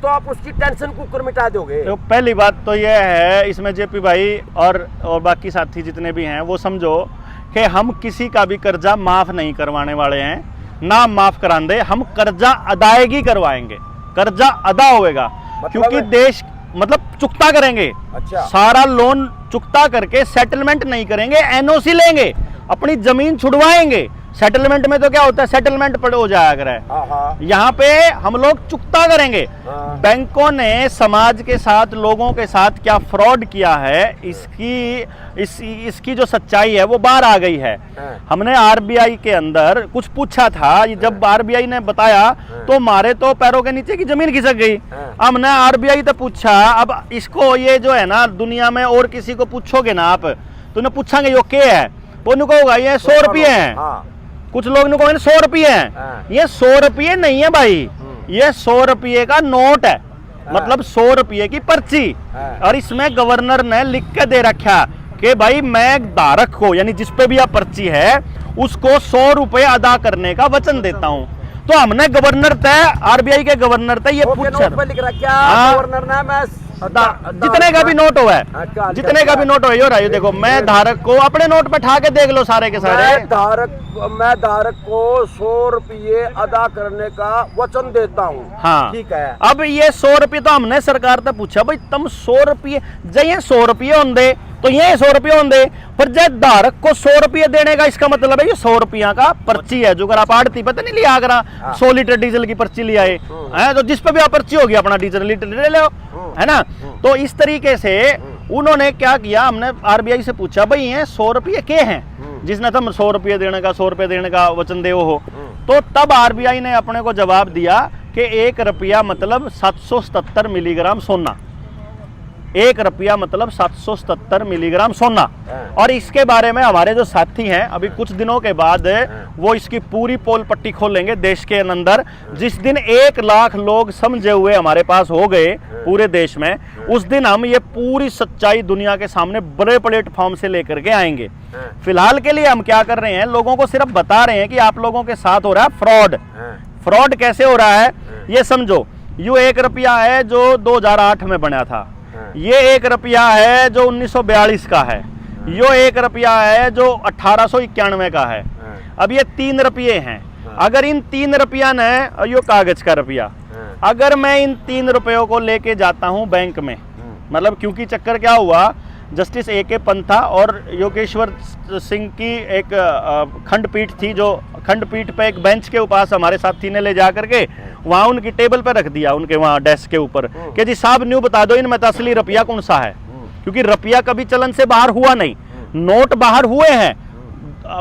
तो आप उसकी टेंशन कुकर मिटा दोगे। तो पहली बात तो यह है इसमें जेपी भाई और बाकी साथी जितने भी हैं वो समझो कि हम किसी का भी कर्जा माफ नहीं करवाने वाले हैं, ना माफ करांदे, हम कर्जा अदायगी करवाएंगे, कर्जा अदा होएगा। क्योंकि देश मतलब चुकता करेंगे। अच्छा। सारा लोन चुकता करके सेटलमेंट नहीं करेंगे, एनओसी लेंगे, अपनी जमीन छुड़वाएंगे। सेटलमेंट में तो क्या होता है, सेटलमेंट पर हो जाया करे, यहाँ पे हम लोग चुकता करेंगे। बैंकों ने समाज के साथ, लोगों के साथ क्या फ्रॉड किया है, इसकी जो सच्चाई है वो बाहर आ गई है। हमने आरबीआई के अंदर कुछ पूछा था, जब आरबीआई ने बताया तो हमारे तो पैरों के नीचे की जमीन खिसक गई। हमने आरबीआई से पूछा, अब इसको ये जो है ना दुनिया में और किसी को पूछोगे ना आप तो उन्हें पूछांगे यो क्या है, वो उनको होगा ये 100 रुपये हैं। कुछ लोग ने कहा 100 रुपये हैं, ये 100 रुपये नहीं है भाई, ये 100 रुपये का नोट है, मतलब 100 रुपये की पर्ची। और इसमें गवर्नर ने लिख के दे रखा कि भाई मैं धारक को, यानी जिस पे भी यह पर्ची है उसको 100 रुपये अदा करने का वचन देता हूँ। तो हमने गवर्नर तय, आरबीआई के गवर्नर तय ये पूछा, गवर्नर ने मैं जितने का भी नोट हुआ है, जितने का भी नोट हुआ है, देखो मैं धारक को अपने नोट पे ठा के देख लो सारे के सारे, मैं धारक को 100 रुपये अदा करने का वचन देता हूँ। हाँ ठीक है। अब ये 100 रुपये तो हमने सरकार से पूछा भाई तुम 100 रुपये जय 100 रुपये होंगे तो ये 100 रुपये होंगे, पर जय धारक को 100 रुपये देने का इसका मतलब है ये 100 रुपया का पर्ची है। जो अगर आप आड़ती पता नहीं लिया, अगर 100 लीटर डीजल की पर्ची लिया है तो जिस पे भी आप पर्ची होगी अपना डीजल लीटर ले लो, है ना। तो इस तरीके से उन्होंने क्या किया, हमने आरबीआई से पूछा भाई ये 100 रुपये के हैं, जिसने तुम 100 रुपये देने का 100 रुपये देने का वचन दे हो। तो तब आरबीआई ने अपने को जवाब दिया कि 1 रुपया मतलब 777 मिलीग्राम सोना, 1 रुपया मतलब 777 मिलीग्राम सोना। और इसके बारे में हमारे जो साथी हैं अभी कुछ दिनों के बाद वो इसकी पूरी पोल पट्टी खोलेंगे देश के अंदर। जिस दिन 1 लाख लोग समझे हुए हमारे पास हो गए पूरे देश में, उस दिन हम ये पूरी सच्चाई दुनिया के सामने बड़े प्लेटफॉर्म से लेकर के आएंगे। फिलहाल के लिए हम क्या कर रहे हैं, लोगों को सिर्फ बता रहे हैं कि आप लोगों के साथ हो रहा है फ्रॉड। फ्रॉड कैसे हो रहा है ये समझो। यो 1 रुपया है जो 2008 में बना था, ये 1 रुपया है जो 1942 का है, यो 1 रुपया है जो 1891 का है। अब ये 3 रुपये हैं। अगर इन 3 रुपया ने, यो कागज का रुपया, अगर मैं इन 3 रुपयों को लेके जाता हूं बैंक में, मतलब क्योंकि चक्कर क्या हुआ, जस्टिस ए.के. पंथा और योगेश्वर सिंह की एक खंडपीठ थी, जो खंडपीठ पे एक बेंच के पास हमारे साथी ने ले जा करके वहाँ उनकी टेबल पे रख दिया, उनके वहाँ डेस्क के ऊपर, कि जी साहब न्यू बता दो इनमें असली रुपया कौन सा है। क्योंकि रुपया कभी चलन से बाहर हुआ नहीं, नोट बाहर हुए हैं,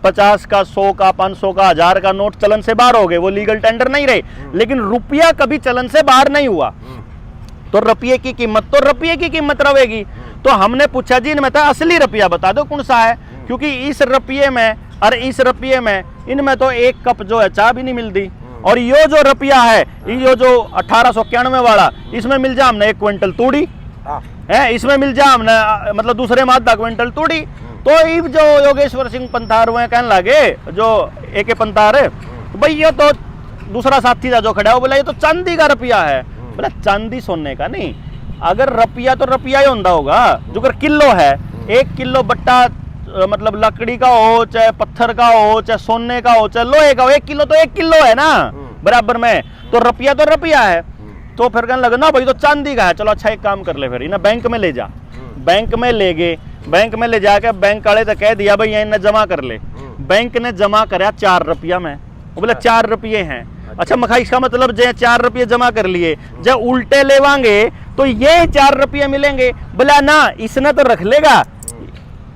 50 का, 100 का, 500 का, 1000 का नोट चलन से बाहर हो गए, वो लीगल टेंडर नहीं रहे, लेकिन रुपया कभी चलन से बाहर नहीं हुआ। तो रुपये की कीमत तो रुपये की कीमत रहेगी। तो हमने पूछा जी इनमें असली रुपया बता दो कौन सा है, क्योंकि इस रुपये में और इस रुपये में, इनमें तो 1 कप जो है चाय भी नहीं मिलती। और यो जो रुपया है, ये जो 1891 वाला, इसमें मिल जा हमने 1 क्विंटल तूड़ी है, इसमें मिल जा हमने मतलब दूसरे माह 10 क्विंटल तूड़ी। तो ये जो योगेश्वर सिंह पंथार हुए कहने लगे, जो ए.के. पंथार है, भाई ये तो दूसरा साथी था जो खड़ा है, वो बोला ये तो चांदी का रुपया है। बोला चांदी सोने का नहीं, अगर रुपया तो रुपया ही होता होगा। जो अगर किलो है, 1 किलो बट्टा मतलब लकड़ी का हो, चाहे पत्थर का हो, चाहे सोने का हो, चाहे लोहे का हो, 1 किलो तो 1 किलो है ना बराबर में। तो रुपया है। तो फिर कहने लगा ना भाई तो चांदी का है, चलो अच्छा एक काम कर ले, फिर इन्हें बैंक में ले जा। बैंक में ले गए, बैंक में ले जाके बैंक वाले तो कह दिया भाई इन्हें जमा कर ले। बैंक ने जमा कराया 4 रुपया में, वो बोला 4 रुपये हैं। अच्छा मखा इसका मतलब जो 4 रुपये जमा कर लिए, जब उल्टे लेवांगे तो ये 4 रुपये मिलेंगे। बोला ना इसने तो रख लेगा,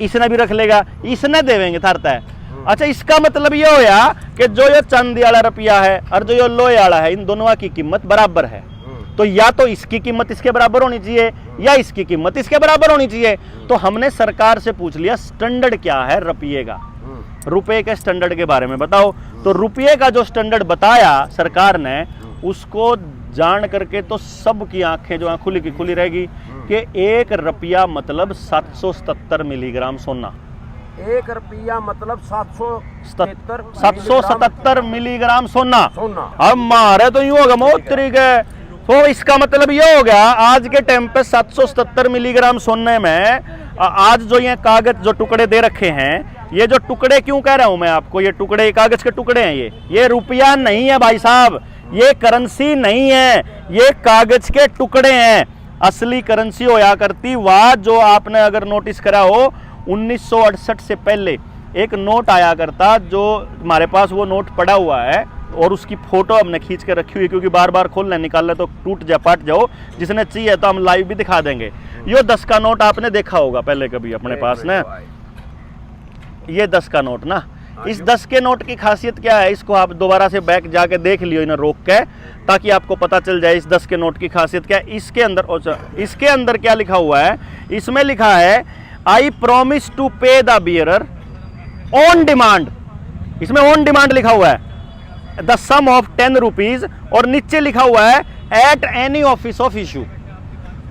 इसने भी रख लेगा, इसने देवेंगे थारता है। अच्छा इसका मतलब ये होया कि जो ये चांदी वाला रुपया है और जो ये लोहे वाला है, इन दोनों की कीमत बराबर है। तो या तो इसकी कीमत इसके बराबर होनी चाहिए या इसकी कीमत इसके बराबर होनी चाहिए। तो हमने सरकार से पूछ लिया स्टैंडर्ड क्या है रुपये का, रुपये के स्टैंडर्ड के बारे में बताओ। तो रुपये का जो स्टैंडर्ड बताया सरकार ने, उसको जान करके तो सबकी आंखें जो है खुली की खुली रहेगी कि 1 रुपया मतलब 777 मिलीग्राम सोना। 1 रुपया मतलब 777 मिलीग्राम सोना। अब मारे तो यूं होगा मोत्री के तो इसका मतलब ये हो गया आज के टाइम पे 777 मिलीग्राम सोने में आज जो ये कागज जो टुकड़े दे रखे हैं, ये जो टुकड़े क्यों कह रहा हूं मैं आपको, ये टुकड़े कागज के टुकड़े हैं, ये रुपया नहीं है भाई साहब, ये करेंसी नहीं है, ये कागज के टुकड़े हैं। असली करेंसी होया करती वह जो आपने अगर नोटिस करा हो 1968 से पहले एक नोट आया करता, जो हमारे पास वो नोट पड़ा हुआ है और उसकी फोटो हमने खींच के रखी हुई, क्योंकि बार बार खोलने निकालने तो टूट जा पाट जाओ, जिसने चाहिए तो हम लाइव भी दिखा देंगे। ये 10 का नोट आपने देखा होगा पहले कभी अपने पास ना, ये 10 का नोट ना। इस 10 के नोट की खासियत क्या है, इसको आप दोबारा से बैक जाके देख लियो इन्हें रोक के, ताकि आपको पता चल जाए इस 10 के नोट की खासियत क्या है। इसके अंदर क्या लिखा हुआ है, इसमें लिखा है आई प्रॉमिस टू पे द बियरर ऑन डिमांड। इसमें ऑन डिमांड लिखा हुआ है, द सम ऑफ 10 रुपीज, और नीचे लिखा हुआ है at any office of issue.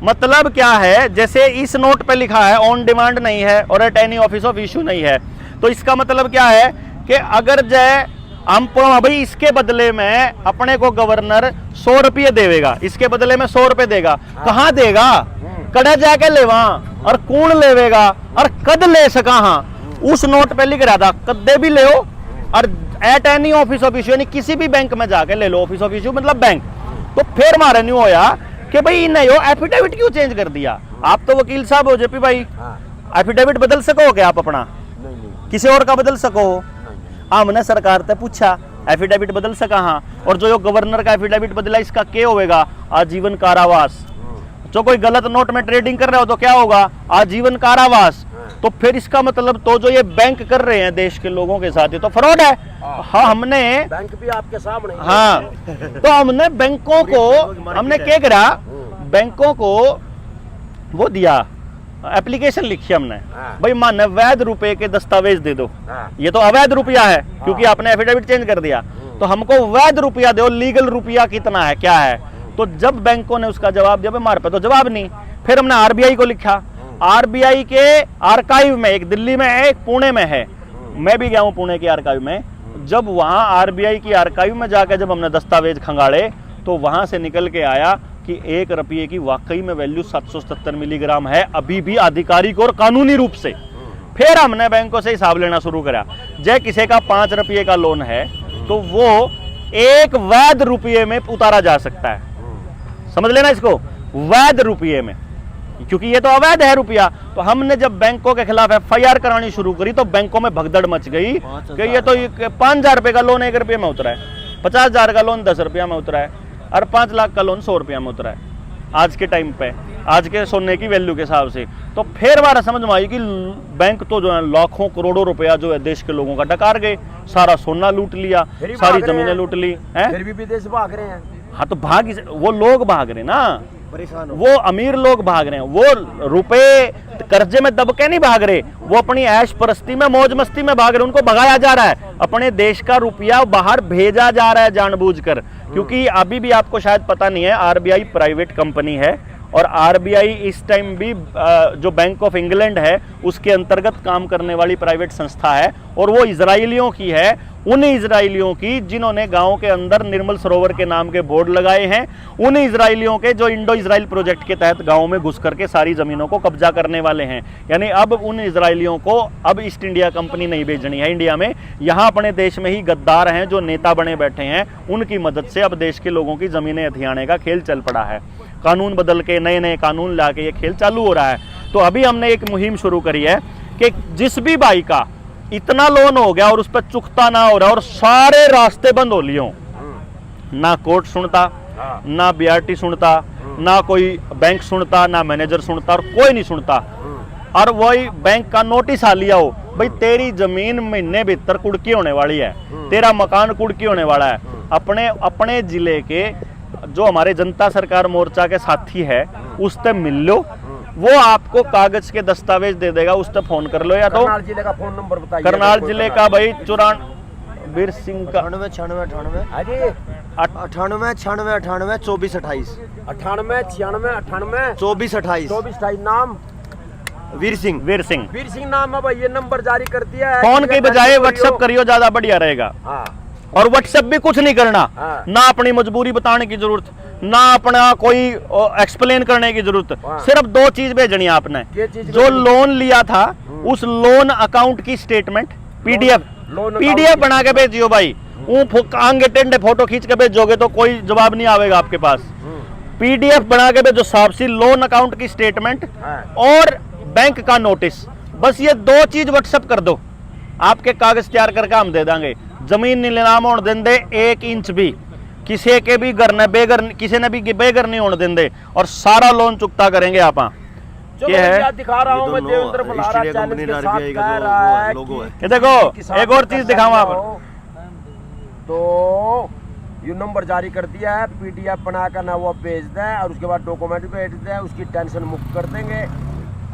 मतलब क्या है, जैसे इस नोट पे लिखा है ऑन डिमांड नहीं है और at any office of issue नहीं है, तो इसका मतलब क्या है कि अगर जय हम भाई इसके बदले में अपने को गवर्नर 100 रुपये देगा, इसके बदले में 100 रुपये देगा, कहाँ देगा, कड़ा जाके लेवा और कौन लेवेगा और कद ले सका। हाँ, उस नोट पे लिख रहा था कदे भी ले और at any office of issue, यानी किसी भी बैंक में जाके ले लो, ऑफिस ऑफ इशू मतलब बैंक। तो फिर हमारा न्यू होया कि भाई नहीं हो एफिडेविट क्यों चेंज कर दिया। आप तो वकील साहब हो जेपी भाई, एफिडेविट बदल सको क्या आप अपना, किसी और का बदल सको। हमने सरकार से पूछा एफिडेविट बदल सका, हाँ, और जो गवर्नर का एफिडेविट बदला इसका क्या होगा, आजीवन कारावास। जो कोई गलत नोट में ट्रेडिंग कर रहे हो तो क्या होगा, आजीवन कारावास। तो फिर इसका मतलब तो जो ये बैंक कर रहे हैं देश के लोगों के साथ, ये तो फ्रॉड है। हाँ, हमने बैंक भी आपके सामने, हाँ, तो हमने बैंकों को हमने क्या करा, बैंकों को वो दिया एप्लीकेशन लिखी हमने, भाई मान वैध रुपए के दस्तावेज दे दो, ये तो अवैध रुपया है क्योंकि आपने एफिडेविट चेंज कर दिया, तो हमको वैध रुपया दो, लीगल रुपया कितना है क्या है। तो जब बैंकों ने उसका जवाब दिया, हमारे पे तो जवाब नहीं, फिर हमने आरबीआई को लिखा। आरबीआई के आर्काइव में, एक दिल्ली में है एक पुणे में है, मैं भी गया हूँ पुणे के आर्काइव में। जब वहाँ आरबीआई की आर्काइव में जाकर जब हमने दस्तावेज खंगाले तो वहाँ से निकल के आया कि 1 रुपये की वाकई में वैल्यू 777 मिलीग्राम है, अभी भी आधिकारिक और कानूनी रूप से। फिर हमने बैंकों से हिसाब लेना शुरू करा, जय किसी का 5 रुपये का लोन है तो वो 1 वैध रुपये में उतारा जा सकता है, समझ लेना इसको, वैध रुपये में, क्योंकि ये तो अवैध है रुपया। तो हमने जब बैंकों के खिलाफ एफआईआर करानी शुरू करी तो बैंकों में भगदड़ मच गई कि ये तो 5,000 रुपये का लोन 1 रुपये में उतरा है, 50,000 का लोन 10 रुपया में उतरा है, और 5 लाख का लोन 100 रुपया में उतरा है आज के टाइम पे, आज के सोने की वैल्यू के हिसाब से। तो फिर हमारा समझ में आई कि बैंक तो जो है लाखों करोड़ों रुपया जो है देश के लोगों का डकार गए, सारा सोना लूट लिया, सारी जमीनें लूट ली हैं, फिर भी विदेश भाग रहे हैं। हाँ, तो वो लोग भाग रहे ना, परेशान, वो अमीर लोग भाग रहे हैं, वो रुपए कर्जे में दब के नहीं भाग रहे, वो अपनी ऐश परस्ती में मौज मस्ती में भाग रहे, उनको भगाया जा रहा है, अपने देश का रुपया बाहर भेजा जा रहा है जानबूझकर। क्योंकि अभी भी आपको शायद पता नहीं है, आरबीआई प्राइवेट कंपनी है और आरबीआई इस टाइम भी जो बैंक ऑफ इंग्लैंड है उसके अंतर्गत काम करने वाली प्राइवेट संस्था है, और वो इजराइलियों की है, उन इजराइलियों की जिन्होंने गांव के अंदर निर्मल सरोवर के नाम के बोर्ड लगाए हैं, उन इजराइलियों के जो इंडो इजराइल प्रोजेक्ट के तहत गांव में घुस करके सारी जमीनों को कब्जा करने वाले हैं। यानी अब उन इजराइलियों को अब ईस्ट इंडिया कंपनी नहीं भेजनी है इंडिया में, यहाँ अपने देश में ही गद्दार हैं जो नेता बने बैठे हैं, उनकी मदद से अब देश के लोगों की जमीनें हथियाने का खेल चल पड़ा है। कानून बदल के नए नए कानून ला के ये खेल चालू हो रहा है। तो अभी हमने एक मुहिम शुरू करी है कि जिस भी भाई का इतना लोन हो गया और उस पर चुकता ना हो रहा और सारे रास्ते बंद हो लिए, ना कोर्ट सुनता, ना बीआरटी सुनता, ना कोई बैंक सुनता, ना मैनेजर सुनता, और कोई नहीं सुनता, और वही बैंक का नोटिस आ लिया हो, भाई तेरी जमीन महीने भीतर कुड़की होने वाली है, तेरा मकान कुड़की होने वाला है। अपने जिले के जो हमारे जनता सरकार मोर्चा के साथी है उससे मिल लो, वो आपको कागज के दस्तावेज दे देगा, उस पर फोन कर लो। या तो करनाल जिले का फोन नंबर बताइए। करनाल जिले का भाई वीर सिंह का 98 96 98 24 28 98 96 98 24 28 नाम वीर सिंह नाम है भाई। ये नंबर जारी कर दिया है, फोन के बजाय व्हाट्सएप करियो, ज्यादा बढ़िया रहेगा। और व्हाट्सएप भी कुछ नहीं करना, ना अपनी मजबूरी बताने की जरूरत, ना अपना कोई एक्सप्लेन करने की जरूरत, हाँ। सिर्फ दो चीज भेजनी है आपने। क्या चीज जो भेजनी? लोन लिया था उस लोन अकाउंट की statement PDF loan PDF account बना के भेजियो भाई। आगे टेंडे फोटो खींच के भेजोगे तो कोई जवाब नहीं आएगा आपके पास। पीडीएफ बना के भेजो साहब सी लोन अकाउंट की स्टेटमेंट हाँ। और बैंक का नोटिस, बस ये दो चीज व्हाट्सएप कर दो, आपके कागज तैयार करके हम दे देंगे। जमीन नीलाम होने देंगे 1 इंच भी, किसी के भी घर ने बेघर, किसी ने भी बेघर नहीं होने देंगे, और सारा लोन चुकता करेंगे आप। चलो ये है, भैया दिखा रहा हूँ मैं, देवेंद्र बुलारा चैनल के साथ कह रहा है कि ये देखो एक और चीज दिखाऊंगा आप। तो यू नंबर जारी कर दिया है, पीडीएफ बनाकर ना वो भेज दें और उसके बाद डॉक्यूमेंट भेज दें, उसकी टेंशन मुक्त कर देंगे।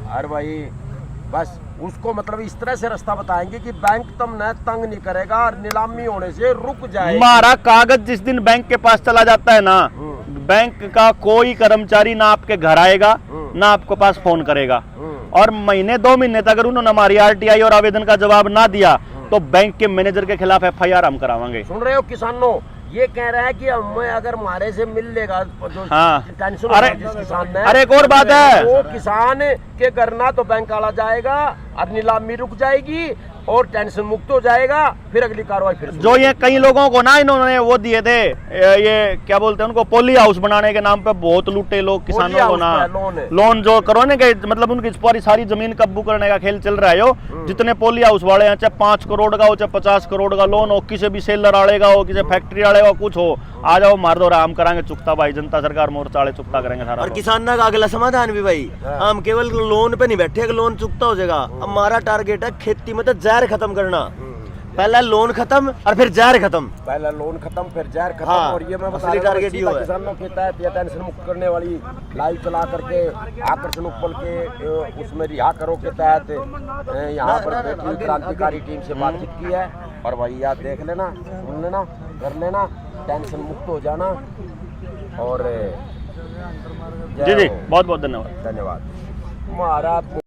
अरे भाई बस उसको मतलब इस तरह से रास्ता बताएंगे कि बैंक तुमने तंग नहीं करेगा और नीलामी होने से रुक जाएगी। हमारा कागज जिस दिन बैंक के पास चला जाता है ना, बैंक का कोई कर्मचारी ना आपके घर आएगा ना आपके पास फोन करेगा, और महीने 2 महीने तक अगर उन्होंने हमारी आरटीआई और आवेदन का जवाब ना दिया तो बैंक के मैनेजर के खिलाफ एफआईआर हम करावांगे। सुन रहे हो किसानों, ये कह रहा है कि हमें अगर हमारे से मिल लेगा जो हाँ। टेंशन अरे किसान ने, अरे एक और बात है, वो किसान के घर ना तो बैंक आला जाएगा और नीलामी रुक जाएगी और टेंशन मुक्त हो जाएगा, फिर अगली कार्रवाई फिर जो ये कई लोगों को ना इन्होंने वो दिए थे, ये क्या बोलते हैं उनको, पोली हाउस बनाने के नाम पे बहुत लूटे लोग किसानों को ना। लोन जो करो ना, मतलब उनकी पूरी सारी जमीन काबू करने का खेल चल रहा है। यो जितने पोली हाउस वाले हैं, चाहे 5 करोड़ का हो चाहे 50 करोड़ का लोन हो, किसी भी सेलर वाले का हो, किसी फैक्ट्री वाले का कुछ हो, आ जाओ मार दो, आराम कराएंगे चुकता भाई, जनता सरकार मोर्चा वाले चुकता करेंगे सारा। और किसान का अगला समाधान भी भाई, हम केवल लोन पे नहीं बैठे कि लोन चुकता हो जाएगा। हमारा टारगेट है खेती में तो जहर खत्म करना, पहला लोन खत्म और फिर जहर खत्म। पहला लोन खत्म फिर जहर खत्म। हाँ, और ये मैं बता असली रहा हूँ टारगेट ये है। किसानों के तहत ये टेंशन मुक्त करने वाली लाइव चला करके आकर्षण उपल के उसमें रिहा करो के तहत यहाँ पर बैठी क्रांतिकारी टीम से बातचीत की है। और भाई याद देख लेना, सुन लेना, कर लेना, टेंशन मुक्त हो जाना। और जी जी बहुत बहुत धन्यवाद। धन्यवाद। हमारा